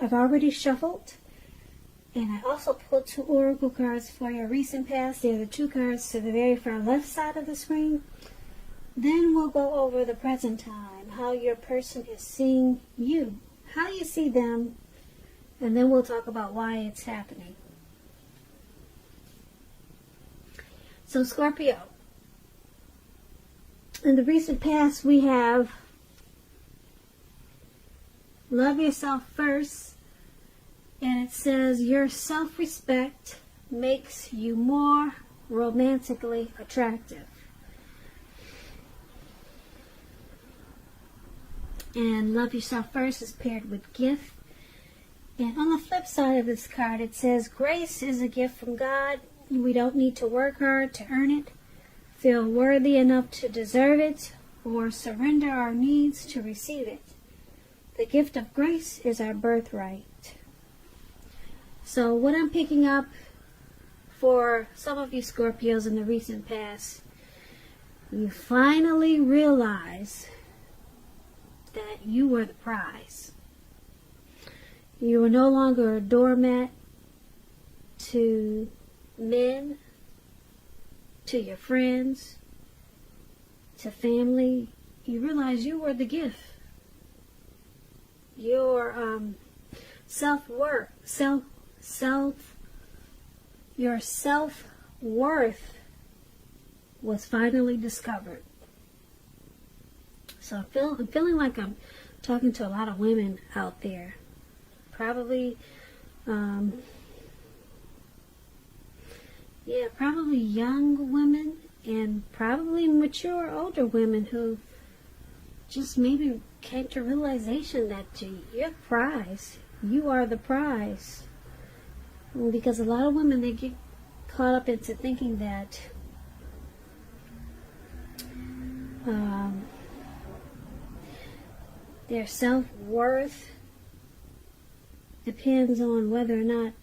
I've already shuffled. And I also pulled 2 oracle cards for your recent past. They're the 2 cards to the very far left side of the screen. Then we'll go over the present time, how your person is seeing you, how you see them, and then we'll talk about why it's happening. So Scorpio, in the recent past we have love yourself first, and it says your self-respect makes you more romantically attractive. And love yourself first is paired with gift. And on the flip side of this card, it says grace is a gift from God. We don't need to work hard to earn it, feel worthy enough to deserve it, or surrender our needs to receive it. The gift of grace is our birthright. So what I'm picking up for some of you Scorpios in the recent past, you finally realize that you were the prize. You were no longer a doormat to men, to your friends, to family. You realize you were the gift. Your your self-worth was finally discovered. So I'm feeling like I'm talking to a lot of women out there. Probably, probably young women and probably mature older women who just maybe came to realization that you're the prize. You are the prize. Because a lot of women, they get caught up into thinking that their self-worth depends on whether or not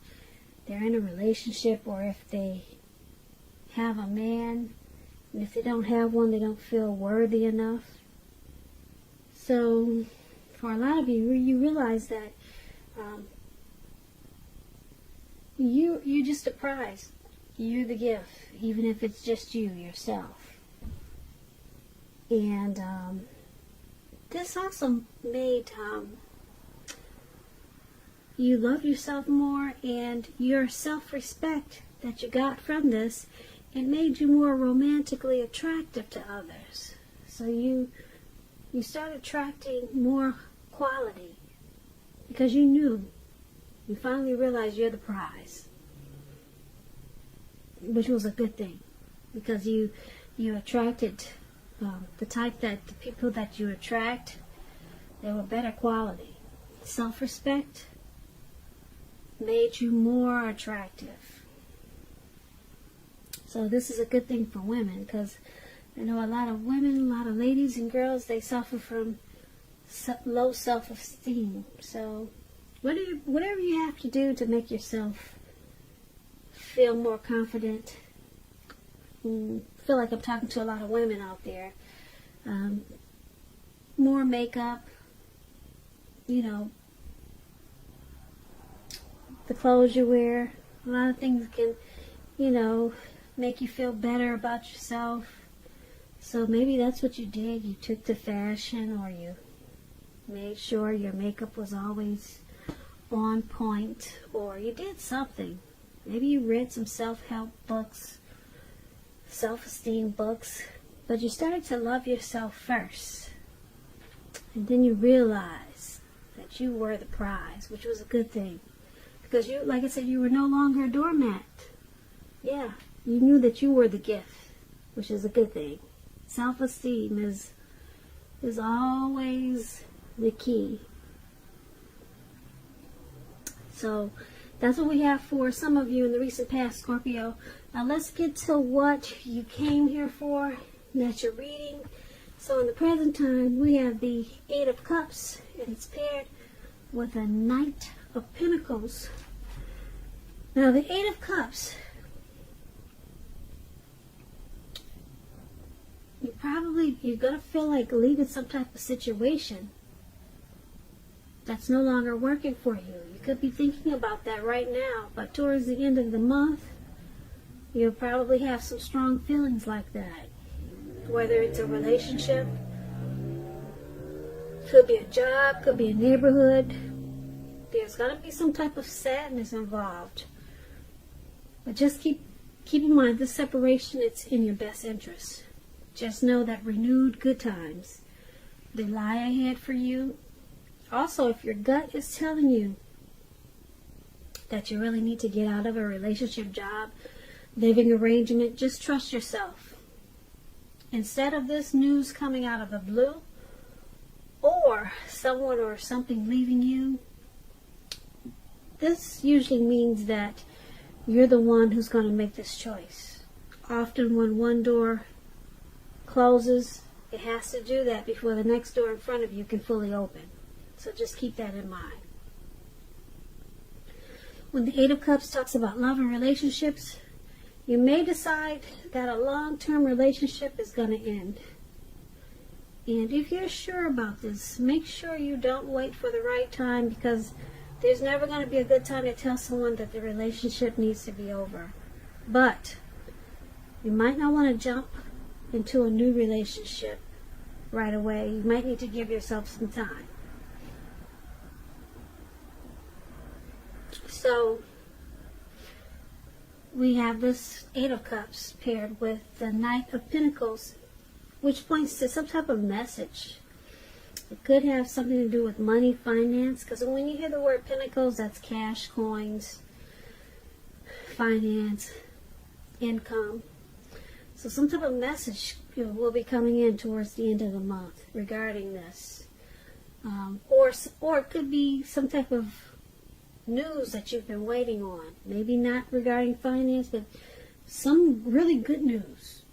they're in a relationship or if they have a man. And if they don't have one, they don't feel worthy enough. So for a lot of you, you realize that you're just a prize. You're the gift, even if it's just you, yourself. And this also made you love yourself more, and your self-respect that you got from this, it made you more romantically attractive to others. So you start attracting more quality because you finally realized you're the prize, which was a good thing, because you attracted the type that the people that you attract, they were better quality. Self-respect made you more attractive. So this is a good thing for women, because I know a lot of women, a lot of ladies and girls, they suffer from low self-esteem. So whatever you have to do to make yourself feel more confident, feel like I'm talking to a lot of women out there. More makeup, the clothes you wear, a lot of things can, make you feel better about yourself. So maybe that's what you did. You took to fashion, or you made sure your makeup was always on point, or you did something. Maybe you read some self-help books, self-esteem books, but you started to love yourself first. And then you realized that you were the prize, which was a good thing. Because you, like I said, you were no longer a doormat. Yeah, you knew that you were the gift, which is a good thing. Self-esteem is always the key. So that's what we have for some of you in the recent past, Scorpio. Now let's get to what you came here for, and that's your reading. So in the present time, we have the 8 of Cups, and it's paired with a Knight of Pentacles. Now the 8 of Cups, you're going to feel like leaving some type of situation. that's no longer working for you. You could be thinking about that right now, but towards the end of the month, you'll probably have some strong feelings like that. Whether it's a relationship, could be a job, could be a neighborhood. There's going to be some type of sadness involved. But just keep in mind, this separation, it's in your best interest. Just know that renewed good times, they lie ahead for you. Also, if your gut is telling you that you really need to get out of a relationship, job, living arrangement, just trust yourself. Instead of this news coming out of the blue, or someone or something leaving you, this usually means that you're the one who's going to make this choice. Often when one door closes, it has to do that before the next door in front of you can fully open. So just keep that in mind. When the Eight of Cups talks about love and relationships, you may decide that a long-term relationship is going to end. And if you're sure about this, make sure you don't wait for the right time, because there's never going to be a good time to tell someone that the relationship needs to be over. But you might not want to jump into a new relationship right away. You might need to give yourself some time. So we have this Eight of Cups paired with the Knight of Pentacles, which points to some type of message. It could have something to do with money, finance, because when you hear the word Pentacles, that's cash, coins, finance, income. So some type of message will be coming in towards the end of the month regarding this. Or it could be some type of news that you've been waiting on. Maybe not regarding finance, but some really good news.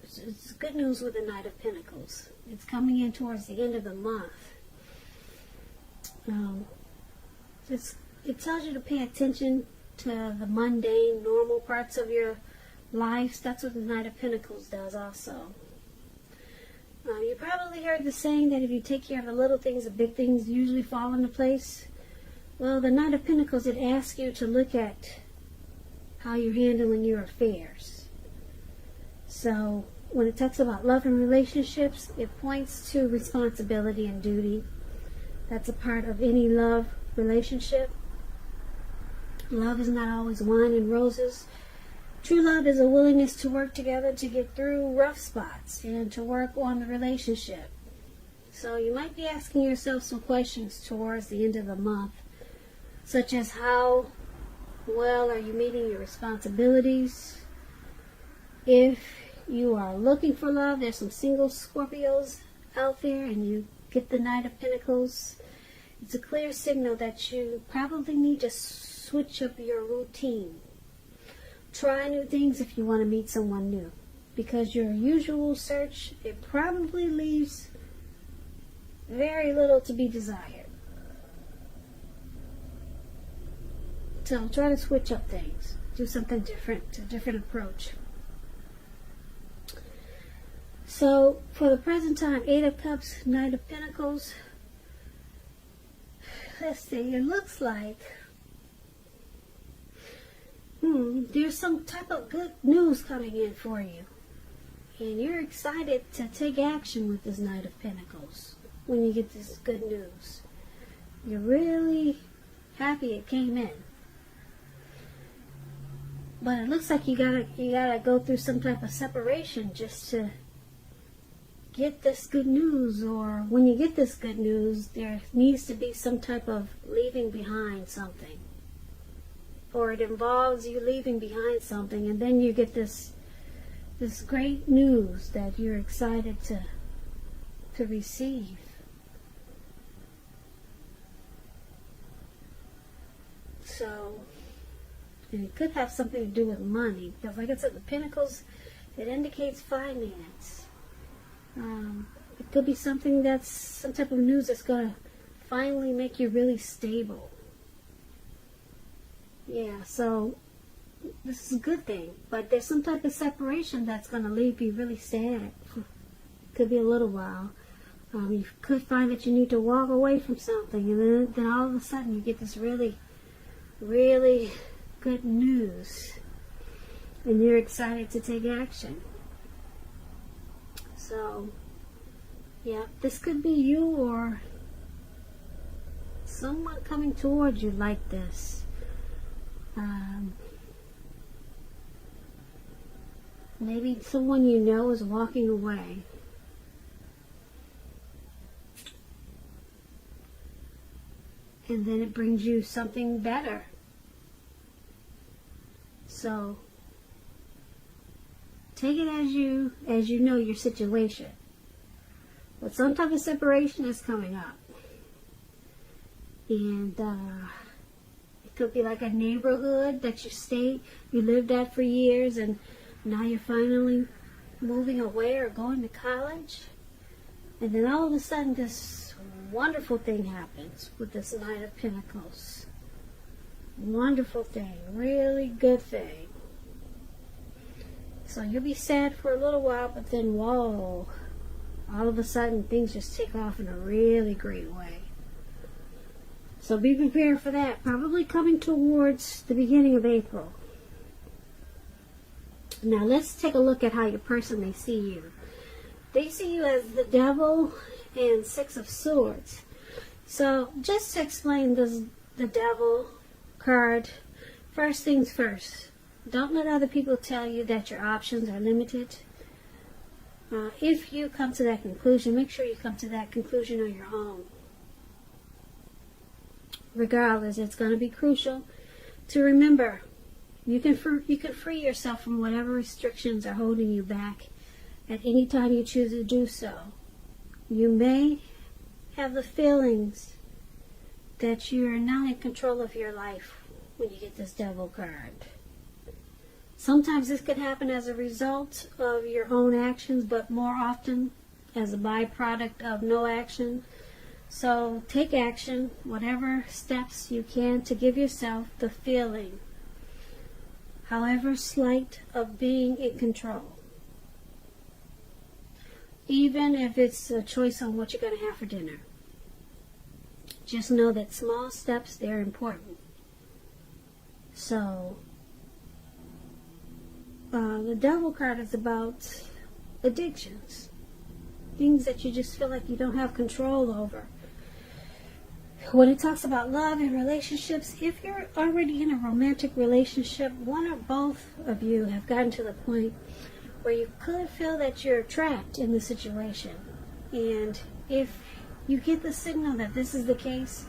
It's good news with the Knight of Pentacles. It's coming in towards the end of the month. It tells you to pay attention to the mundane, normal parts of your life. That's what the Knight of Pentacles does also. You probably heard the saying that if you take care of the little things, the big things usually fall into place. Well, the Knight of Pentacles, it asks you to look at how you're handling your affairs. So when it talks about love and relationships, it points to responsibility and duty. That's a part of any love relationship. Love is not always wine and roses. True love is a willingness to work together to get through rough spots and to work on the relationship. So you might be asking yourself some questions towards the end of the month, such as how well are you meeting your responsibilities? If you are looking for love, there's some single Scorpios out there, and you get the Knight of Pentacles, it's a clear signal that you probably need to switch up your routine. Try new things if you want to meet someone new, because your usual search, it probably leaves very little to be desired. So try to switch up things. Do something different, a different approach. So for the present time, Eight of Cups, Knight of Pentacles. Let's see, it looks like there's some type of good news coming in for you. And you're excited to take action with this Knight of Pentacles when you get this good news. You're really happy it came in. But it looks like you gotta go through some type of separation just to get this good news. Or when you get this good news, there needs to be some type of leaving behind something. Or it involves you leaving behind something, and then you get this great news that you're excited to receive. So, and it could have something to do with money, because like I said, the Pentacles, it indicates finance. It could be something that's some type of news that's going to finally make you really stable. Yeah, so this is a good thing, but there's some type of separation that's going to leave you really sad. Could be a little while. You could find that you need to walk away from something, and then all of a sudden you get this really, really good news, and you're excited to take action. So, yeah, this could be you or someone coming towards you like this. Maybe someone you know is walking away. And then it brings you something better. So take it as you know your situation. But some type of separation is coming up. And it could be like a neighborhood that you lived at for years, and now you're finally moving away or going to college. And then all of a sudden this wonderful thing happens with this Knight of Pentacles. Wonderful thing, really good thing. So you'll be sad for a little while, but then whoa, all of a sudden things just take off in a really great way. So be prepared for that, probably coming towards the beginning of April. Now let's take a look at how your person may see you. They see you as the Devil and Six of Swords. So just to explain the Devil card, first things first, don't let other people tell you that your options are limited. If you come to that conclusion, make sure you come to that conclusion on your own. Regardless, it's going to be crucial to remember you can free yourself from whatever restrictions are holding you back at any time you choose to do so. You may have the feelings that you're not in control of your life when you get this Devil card. Sometimes this could happen as a result of your own actions, but more often as a byproduct of no action. So take action, whatever steps you can, to give yourself the feeling, however slight, of being in control. Even if it's a choice on what you're going to have for dinner. Just know that small steps, they're important. So, the Devil card is about addictions. Things that you just feel like you don't have control over. When it talks about love and relationships, if you're already in a romantic relationship, one or both of you have gotten to the point where you could feel that you're trapped in the situation. And if you get the signal that this is the case,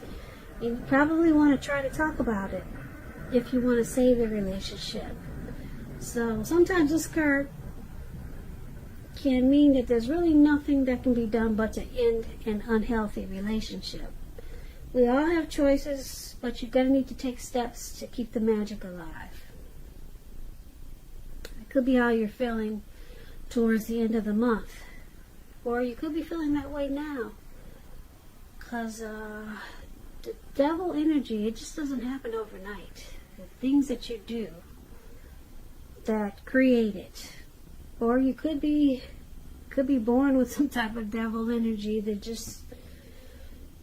you probably want to try to talk about it if you want to save the relationship. So sometimes this card can mean that there's really nothing that can be done but to end an unhealthy relationship. We all have choices, but you're going to need to take steps to keep the magic alive. It could be how you're feeling towards the end of the month. Or you could be feeling that way now. Because the Devil energy, it just doesn't happen overnight. The things that you do that create it. Or you could be born with some type of Devil energy that just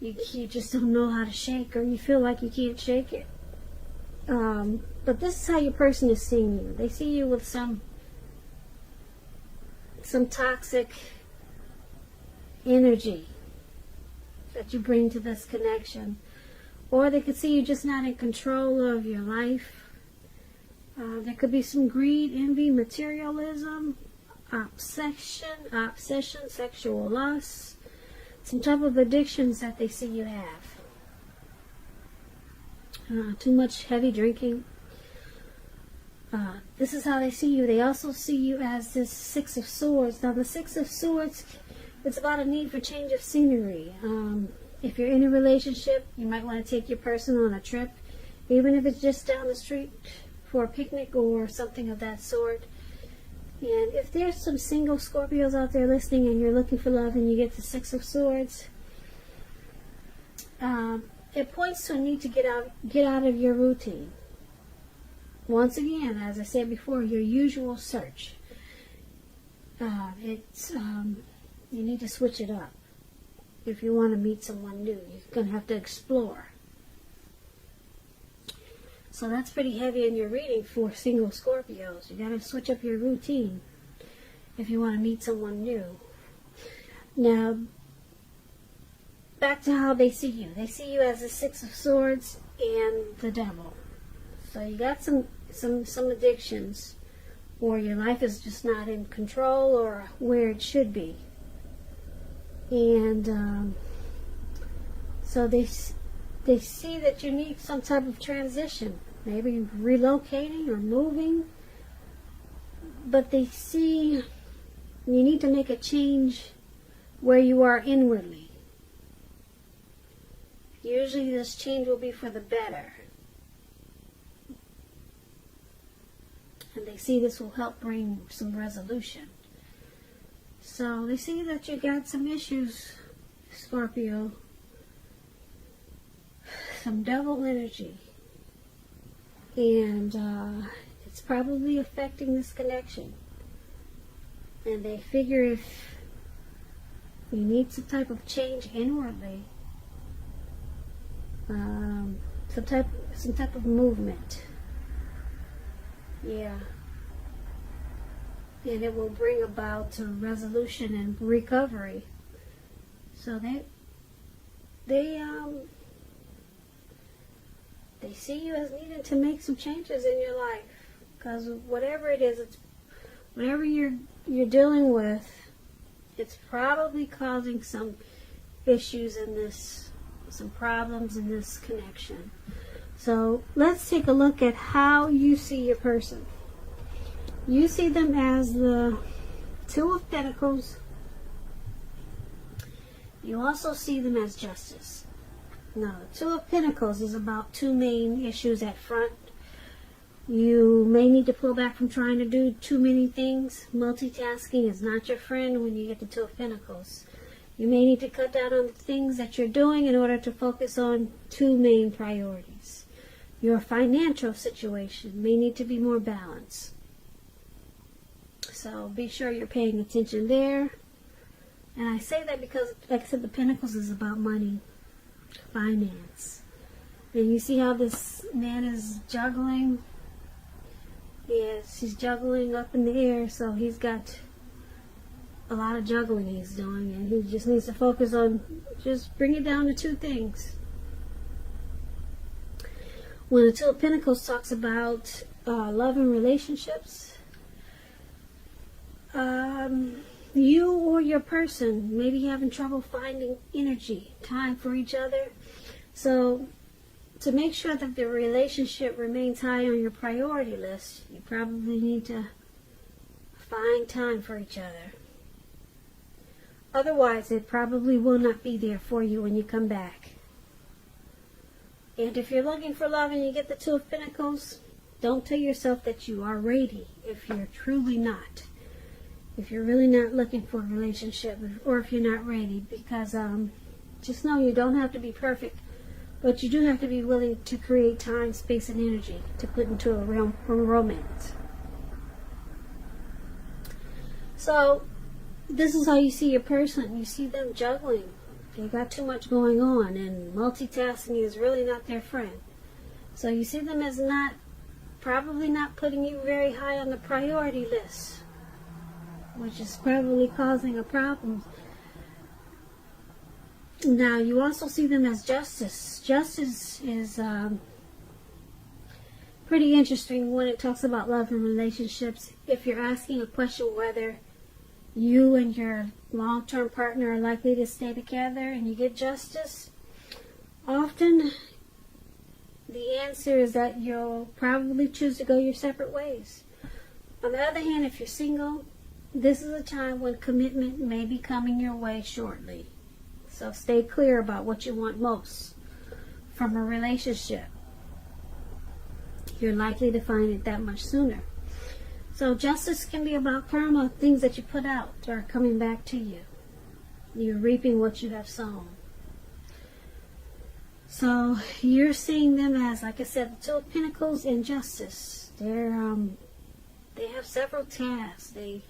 you just don't know how to shake, or you feel like you can't shake it. But this is how your person is seeing you. They see you with some toxic energy that you bring to this connection. Or they could see you just not in control of your life. There could be some greed, envy, materialism, obsession, sexual lust, some type of addictions that they see you have. Too much heavy drinking. This is how they see you. They also see you as this Six of Swords. Now the Six of Swords, it's about a need for change of scenery. If you're in a relationship, you might want to take your person on a trip, even if it's just down the street for a picnic or something of that sort. And if there's some single Scorpios out there listening and you're looking for love and you get the Six of Swords, it points to a need to get out of your routine. Once again, as I said before, your usual search. You need to switch it up. if you want to meet someone new. You're going to have to explore. So that's pretty heavy in your reading for single Scorpios. You got to switch up your routine if you want to meet someone new. Now, back to how they see you. They see you as the Six of Swords and the Devil. So you got some addictions, or your life is just not in control or where it should be. And so they see that you need some type of transition, maybe relocating or moving, but they see you need to make a change where you are inwardly. Usually this change will be for the better. And they see this will help bring some resolution. So they see that you got some issues, Scorpio. Some devil energy. And it's probably affecting this connection. And they figure if you need some type of change inwardly, some type of movement. Yeah. And it will bring about a resolution and recovery. So they see you as needing to make some changes in your life, because whatever it is, whatever you're dealing with, it's probably causing some issues in this, some problems in this connection. So let's take a look at how you see your person. You see them as the Two of Pentacles. You also see them as Justice. Now, the Two of Pentacles is about two main issues at front. You may need to pull back from trying to do too many things. Multitasking is not your friend when you get the Two of Pentacles. You may need to cut down on the things that you're doing in order to focus on two main priorities. Your financial situation may need to be more balanced. So be sure you're paying attention there. And I say that because, like I said, the Pentacles is about money, finance. And you see how this man is juggling? Yes, he's juggling up in the air, so he's got a lot of juggling he's doing, and he just needs to focus on just bring it down to two things. When the Two of Pentacles talks about love and relationships, you or your person may be having trouble finding energy, time for each other. So to make sure that the relationship remains high on your priority list, you probably need to find time for each other. Otherwise, it probably will not be there for you when you come back. And if you're looking for love and you get the Two of Pentacles, don't tell yourself that you are ready if you're truly not. If you're really not looking for a relationship, or if you're not ready, because just know you don't have to be perfect, but you do have to be willing to create time, space, and energy to put into a realm of romance. So this is how you see your person. You see them juggling. They got too much going on, and multitasking is really not their friend. So you see them as probably not putting you very high on the priority list, which is probably causing a problem. Now, you also see them as Justice. Justice is pretty interesting when it talks about love and relationships. If you're asking a question whether you and your long-term partner are likely to stay together and you get Justice, often the answer is that you'll probably choose to go your separate ways. On the other hand, if you're single, this is a time when commitment may be coming your way shortly. So stay clear about what you want most from a relationship. You're likely to find it that much sooner. So Justice can be about karma, things that you put out are coming back to you. You're reaping what you have sown. So you're seeing them as, like I said, the Two of Pentacles and Justice. They have several tasks. They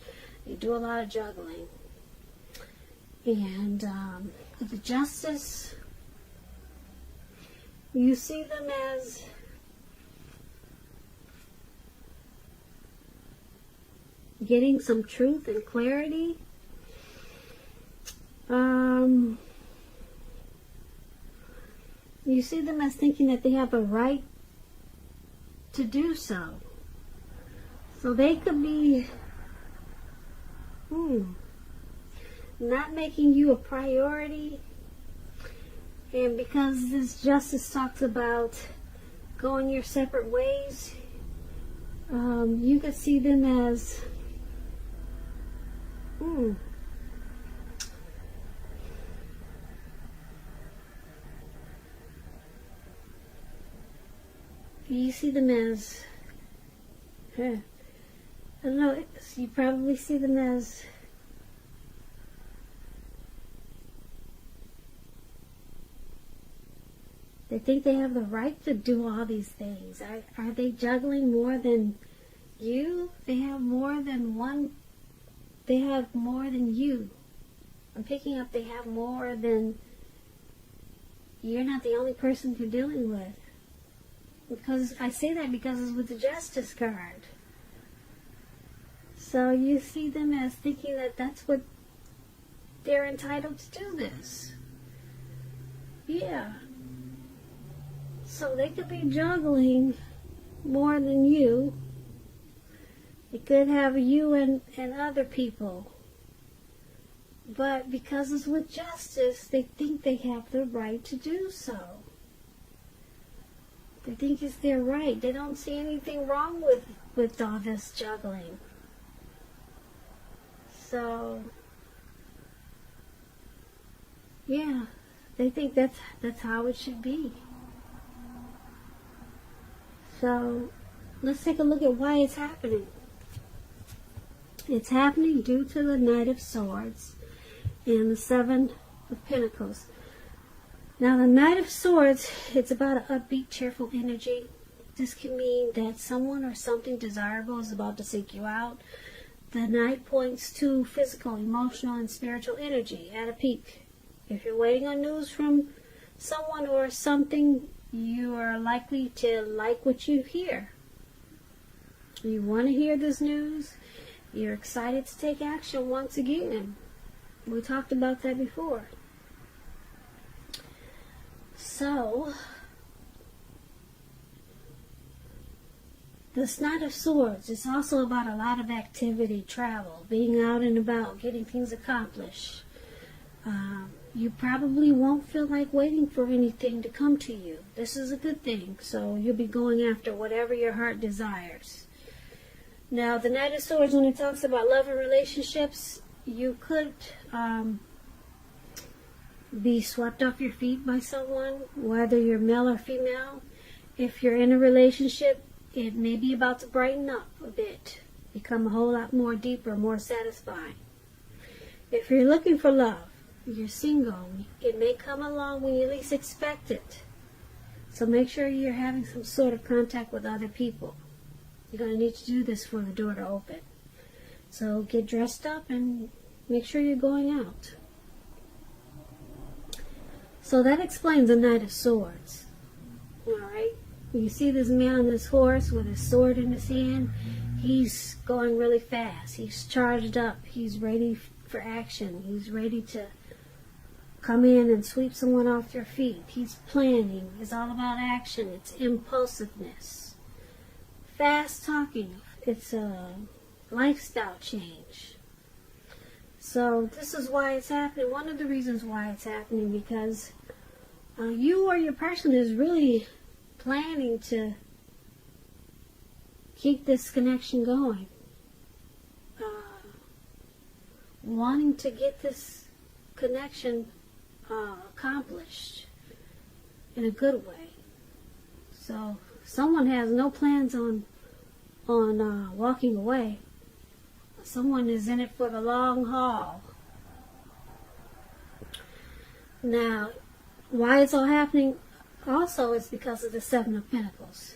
do a lot of juggling. And with the Justice, you see them as getting some truth and clarity. You see them as thinking that they have a right to do so. So they could be not making you a priority. And because this Justice talks about going your separate ways, you could see them as you see them as I don't know, you probably see them as they think they have the right to do all these things. Are they juggling more than you? They have more than one. They have more than you. I'm picking up they have more than. You're not the only person you're dealing with. Because I say that because it's with the Justice card. So you see them as thinking that that's what they're entitled to do this. Yeah. So they could be juggling more than you. It could have you and other people. But because it's with Justice, they think they have the right to do so. They think it's their right. They don't see anything wrong with all this juggling. So, yeah, they think that's how it should be. So, let's take a look at why it's happening. It's happening due to the Knight of Swords and the Seven of Pentacles. Now, the Knight of Swords, it's about an upbeat, cheerful energy. This can mean that someone or something desirable is about to seek you out. The Knight points to physical, emotional, and spiritual energy at a peak. If you're waiting on news from someone or something, you are likely to like what you hear. You want to hear this news. You're excited to take action once again. We talked about that before. So, this Knight of Swords is also about a lot of activity, travel, being out and about, getting things accomplished. You probably won't feel like waiting for anything to come to you. This is a good thing, so you'll be going after whatever your heart desires. Now, the Knight of Swords, when it talks about love and relationships, you could be swept off your feet by someone, whether you're male or female. If you're in a relationship, it may be about to brighten up a bit, become a whole lot more deeper, more satisfying. If you're looking for love, you're single, it may come along when you least expect it. So make sure you're having some sort of contact with other people. You're going to need to do this for the door to open. So get dressed up and make sure you're going out. So that explains the Knight of Swords. Alright? You see this man on this horse with his sword in his hand. He's going really fast. He's charged up. He's ready for action. He's ready to come in and sweep someone off their feet. He's planning. It's all about action. It's impulsiveness. Fast talking. It's a lifestyle change. So this is why it's happening. One of the reasons why it's happening, because you or your person is really planning to keep this connection going. Wanting to get this connection accomplished in a good way. So someone has no plans on walking away. Someone is in it for the long haul. Now, why it's all happening also is because of the Seven of Pentacles.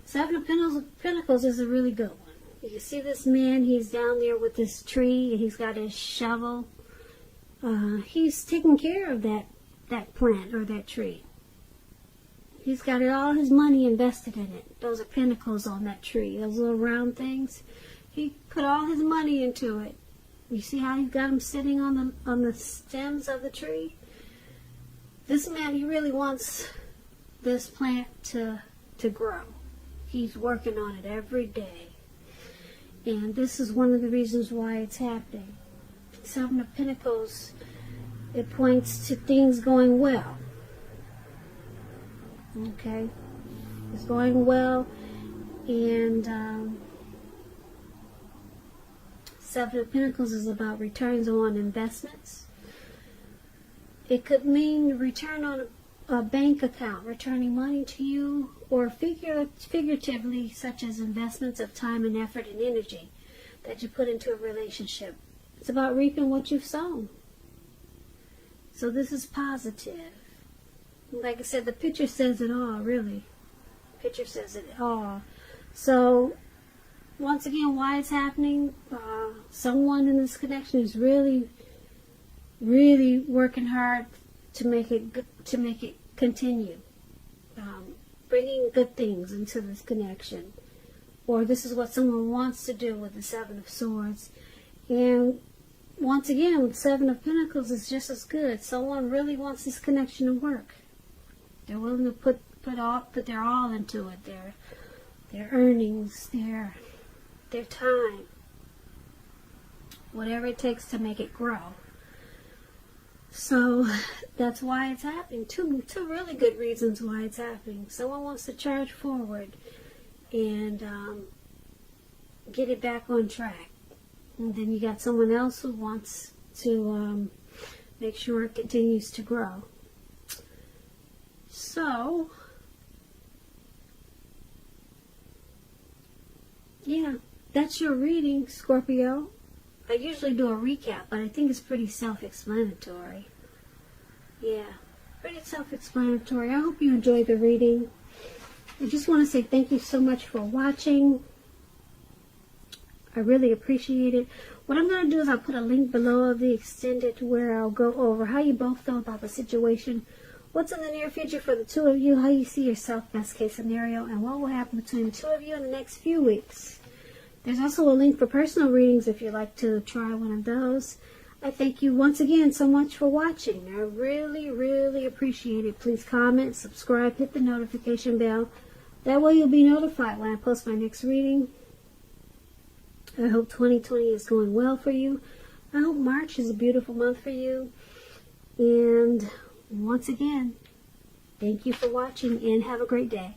Seven of Pentacles is a really good one. You see this man, he's down there with this tree, and he's got his shovel, he's taking care of that plant or that tree. He's got all his money invested in it. Those are pinnacles on that tree, those little round things. He put all his money into it. You see how he's got them sitting on the stems of the tree? This man, he really wants this plant to grow. He's working on it every day. And this is one of the reasons why it's happening. Seven of Pentacles, it points to things going well. Okay? It's going well. And Seven of Pentacles is about returns on investments. It could mean return on a bank account, returning money to you, or figuratively, such as investments of time and effort and energy that you put into a relationship. It's about reaping what you've sown. So this is positive. Like I said, the picture says it all, really. The picture says it all. So, once again, why it's happening, someone in this connection is really, really working hard to make it continue, bringing good things into this connection, or this is what someone wants to do with the Seven of Swords. And once again, with Seven of Pentacles is just as good. Someone really wants this connection to work. They're willing to put their all into it. Their earnings, their time, whatever it takes to make it grow. So that's why it's happening. Two really good reasons why it's happening. Someone wants to charge forward and get it back on track. And then you got someone else who wants to make sure it continues to grow. So, yeah, that's your reading, Scorpio. I usually do a recap, but I think it's pretty self-explanatory. Yeah, pretty self-explanatory. I hope you enjoyed the reading. I just want to say thank you so much for watching. I really appreciate it. What I'm going to do is I'll put a link below of the extended where I'll go over how you both feel about the situation, what's in the near future for the two of you, how you see yourself best case scenario, and what will happen between the two of you in the next few weeks. There's also a link for personal readings if you'd like to try one of those. I thank you once again so much for watching. I really, really appreciate it. Please comment, subscribe, hit the notification bell. That way you'll be notified when I post my next reading. I hope 2020 is going well for you. I hope March is a beautiful month for you. And once again, thank you for watching and have a great day.